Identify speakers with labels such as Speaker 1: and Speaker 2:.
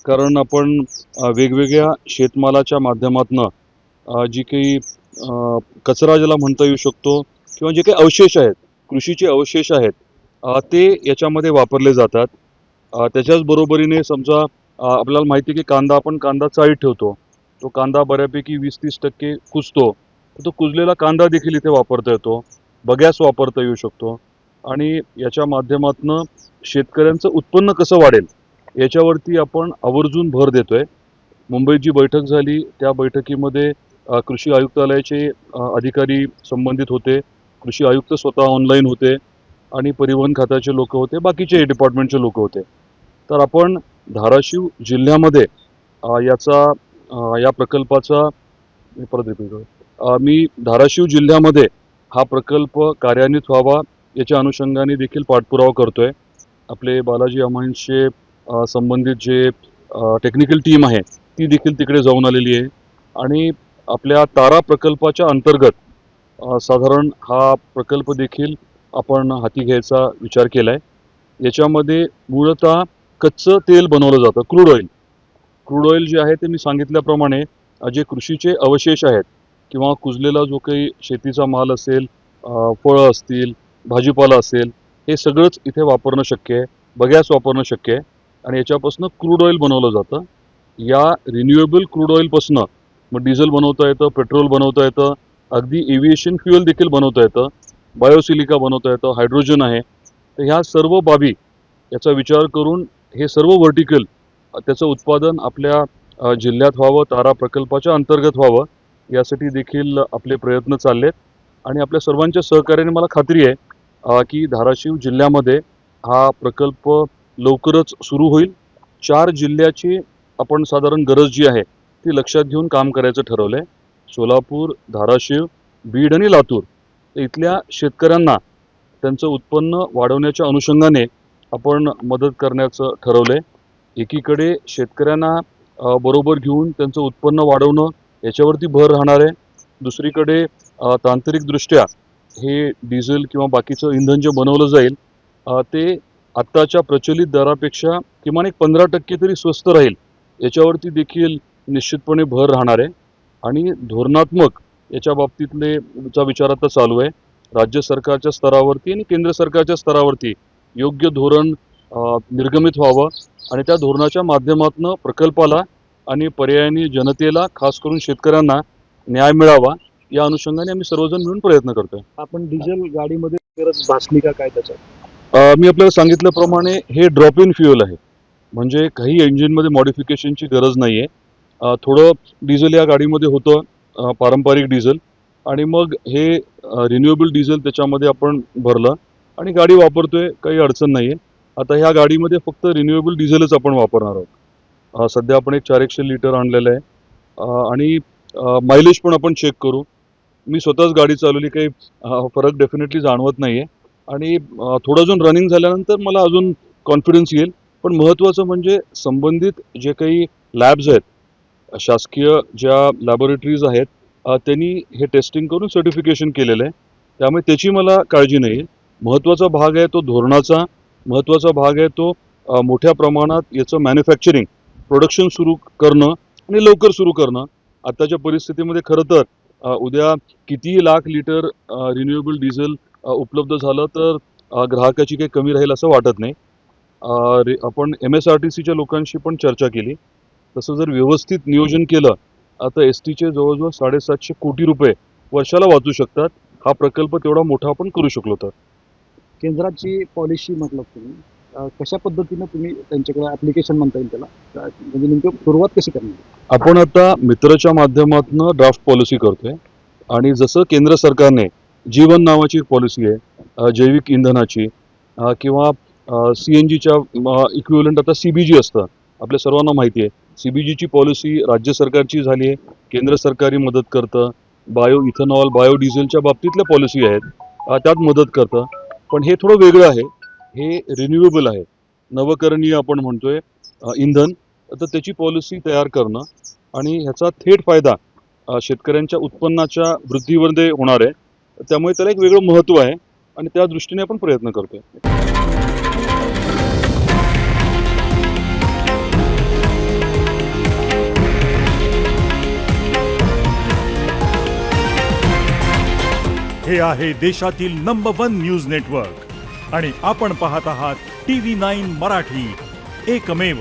Speaker 1: कारण आपण वेगवेगळ्या शेतमालाच्या माध्यमातून जी काही कचरा ज्याला म्हणता येऊ शकतो किंवा जे काही अवशेष आहेत, कृषीचे अवशेष आहेत, ते याच्यामध्ये वापरले जातात. त्याच्याच बरोबरीने समजा आपल्याला माहिती आहे की आपण कांदा चाळीत ठेवतो. तो कांदा बऱ्यापैकी 20-30% कुजतो. तर तो कुजलेला कांदा देखील इथे वापरता येतो. बगॅस वापरता येऊ शकतो आणि याच्या माध्यमातून शेतकऱ्यांचं उत्पन्न कसं वाढेल याच्यावरती आपण आवर्जून भर देतोय. मुंबईत जी बैठक झाली त्या बैठकीमध्ये कृषी आयुक्तालयाचे अधिकारी संबंधित होते. कृषी आयुक्त स्वतः ऑनलाईन होते आणि परिवहन खात्याचे लोक होते, बाकीचे डिपार्टमेंटचे लोक होते. तर आपण धाराशिव जिल्ह्यामध्ये या प्रकल्पाचा परत रिपीट करू. मी धाराशिव जिल्ह्यामध्ये हा प्रकल्प कार्यान्वित व्हावा याच्या अनुषंगाने देखील पाठपुरावा करतोय. आपले बालाजी अमाईन्सचे संबंधित जे टेक्निकल टीम आहे ती देखील तिकडे जाऊन आलेली आहे आणि आपल्या तारा प्रकल्पाच्या अंतर्गत साधारण हा प्रकल्प देखील आपण हाती घ्यायचा विचार केलाय. याच्यामध्ये मूळतः कच्चं तेल बनवलं जातं, क्रूड ऑइल. क्रूड ऑइल जे आहे ते मी सांगितल्याप्रमाणे जे कृषीचे अवशेष आहेत किंवा कुजलेला जो काही शेतीचा माल असेल, फळं असतील, भाजीपाला असेल, हे सगळंच इथे वापरणं शक्य आहे. बगॅस वापरणं शक्य आहे आणि याच्यापासून क्रूड ऑइल बनवलं जातं. या रिन्युएबल क्रूड ऑइलपासून मग डिझेल बनवता येतं, पेट्रोल बनवता येतं, अगदी एव्हिएशन फ्युएल देखील बनवता येतं, बायोसिलिका बनवता येतं, हायड्रोजन आहे. तर ह्या सर्व बाबी याचा विचार करून हे सर्व व्हर्टिकल त्याचं उत्पादन आपल्या जिल्ह्यात व्हावं, तारा प्रकल्पाच्या अंतर्गत व्हावं यासाठी देखील आपले प्रयत्न चाललेत आणि आपल्या सर्वांच्या सहकार्याने मला खात्री आहे की धाराशिव जिल्ह्यामध्ये हा प्रकल्प लवकरच सुरू होईल. 4 जिल्ह्याची आपण साधारण गरज जी आहे ती लक्षात घेऊन काम करायचं ठरवलंय. सोलापूर, धाराशिव, बीड आणि लातूर इथल्या शेतकऱ्यांना त्यांचं उत्पन्न वाढवण्याच्या अनुषंगाने आपण मदत करण्याचं ठरवलंय. एकीकडे शेतकऱ्यांना बरोबर घेऊन त्यांचं उत्पन्न वाढवणं याच्यावरती भर राहणार आहे. दुसरीकडे तांत्रिकदृष्ट्या हे डिझेल किंवा बाकीचं इंधन जे बनवलं जाईल ते आत्ताच्या प्रचलित दरापेक्षा किमान एक 15% तरी स्वस्त राहील याच्यावरती देखील निश्चितपणे भर राहणार आहे. आणि धोरणात्मक याच्या बाबतीतले चा विचार आता चालू आहे. राज्य सरकारच्या स्तरावरती आणि केंद्र सरकारच्या स्तरावरती योग्य धोरण निर्गमित व्हावं आणि त्या धोरणाच्या माध्यमातून प्रकल्पाला आणि पर्यायाने जनतेला, खास करून शेतकऱ्यांना न्याय मिळावा या अनुषंगाने आम्ही सर्वजण मिळून प्रयत्न करतोय.
Speaker 2: आपण डिझेल गाडीमध्ये गरज भासली का काय त्याच्यात?
Speaker 1: मी आपल्याला सांगितल्याप्रमाणे हे ड्रॉप इन फ्युएल आहे, म्हणजे काही इंजिनमध्ये मॉडिफिकेशनची गरज नाही आहे. थोडं डिझेल या गाडीमध्ये होतं, पारंपरिक डिझेल, आणि मग हे रिन्युएबल डिझेल त्याच्यामध्ये आपण भरलं आणि गाडी वापरतोय, काही अडचण नाही आहे. आता ह्या गाडीमध्ये फक्त रिन्युएबल डिझेलच आपण वापरणार आहोत. सध्या आपण एक 400 लिटर आणलेलं आहे आणि मायलेज पण आपण चेक करू. मी स्वतःच गाडी चालवली, काही फरक डेफिनेटली जाणवत नाही आहे आणि थोडं अजून रनिंग झाल्यानंतर मला अजून कॉन्फिडन्स येईल. पण महत्त्वाचं म्हणजे संबंधित जे काही लॅब्स आहेत, शासकीय ज्या लॅबोरेटरीज आहेत, त्यांनी हे टेस्टिंग करून सर्टिफिकेशन केलेलं आहे. त्यामुळे त्याची मला काळजी नाही आहे. महत्त्वाचा भाग आहे तो धोरणाचा, महत्त्वाचा भाग आहे तो मोठ्या प्रमाणात याचं मॅन्युफॅक्चरिंग, प्रोडक्शन सुरू करणं आणि लवकर सुरू करणं. आत्ताच्या परिस्थितीमध्ये खरं तर उद्या कितीही लाख लिटर रिन्युएबल डिझेल उपलब्ध झालं तर ग्राहकाची काही कमी राहील असं वाटत नाही. आपण MSRTCच्या लोकांशी पण चर्चा केली. तसं जर व्यवस्थित नियोजन केलं आता STचे जवळजवळ 750 कोटी रुपये वर्षाला वाचू शकतात. हा प्रकल्प तेवढा मोठा आपण करू शकलो तर.
Speaker 2: केंद्राची पॉलिसी म्हटलं तुम्ही, कशा पद्धतीनं तुम्ही त्यांच्याकडे ॲप्लिकेशन म्हणता येईल त्याला, म्हणजे नेमकं सुरुवात कशी करणार?
Speaker 1: आपण आता मित्रच्या माध्यमातून ड्राफ्ट पॉलिसी करतोय आणि जसं केंद्र सरकारने जीवन नावाची एक पॉलिसी आहे जैविक इंधनाची किंवा CNGच्या इक्विव्हलंट आता CBG असतं, आपल्या सर्वांना माहिती आहे. CBGची पॉलिसी राज्य सरकारची झाली आहे, केंद्र सरकारी मदत करतं. बायो इथेनॉल, बायोडिझेलच्या बाबतीतल्या पॉलिसी आहेत, त्यात मदत करतं. पण हे थोडं वेगळं आहे, हे रिन्युएबल आहे, नवकरणीय आपण म्हणतोय इंधन. तर त्याची पॉलिसी तयार करणं आणि ह्याचा थेट फायदा शेतकऱ्यांच्या उत्पन्नाच्या वृद्धीमध्ये होणार आहे. त्यामुळे त्याला एक वेगळं महत्त्व आहे आणि त्या दृष्टीने आपण प्रयत्न करतोय.
Speaker 3: हे आहे देशातील नंबर 1 न्यूज नेटवर्क आणि आपण पाहत आहात TV9 मराठी, एकमेव.